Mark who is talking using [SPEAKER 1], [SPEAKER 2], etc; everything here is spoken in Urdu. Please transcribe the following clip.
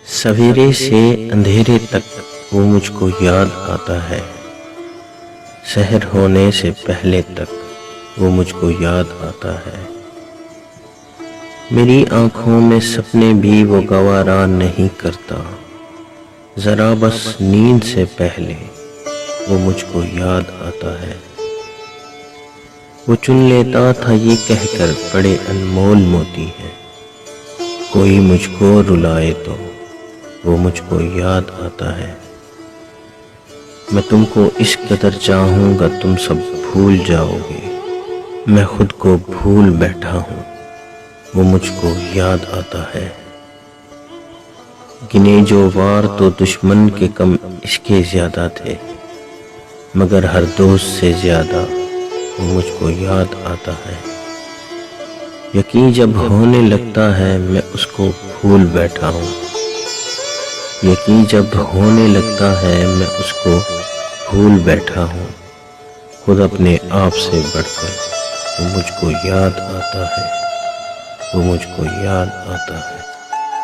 [SPEAKER 1] سویرے سے اندھیرے تک وہ مجھ کو یاد آتا ہے، سحر ہونے سے پہلے تک وہ مجھ کو یاد آتا ہے۔ میری آنکھوں میں سپنے بھی وہ گوارا نہیں کرتا، ذرا بس نیند سے پہلے وہ مجھ کو یاد آتا ہے۔ وہ چن لیتا تھا یہ کہہ کر بڑے انمول موتی ہیں، کوئی مجھ کو رلائے تو وہ مجھ کو یاد آتا ہے۔ میں تم کو اس قدر چاہوں گا تم سب بھول جاؤ گے، میں خود کو بھول بیٹھا ہوں وہ مجھ کو یاد آتا ہے۔ گنے جو وار تو دشمن کے کم اس کے زیادہ تھے، مگر ہر دوست سے زیادہ وہ مجھ کو یاد آتا ہے۔ یقین جب ہونے لگتا ہے میں اس کو بھول بیٹھا ہوں، یقین جب ہونے لگتا ہے میں اس کو بھول بیٹھا ہوں، خود اپنے آپ سے بڑھ کر وہ مجھ کو یاد آتا ہے، وہ مجھ کو یاد آتا ہے۔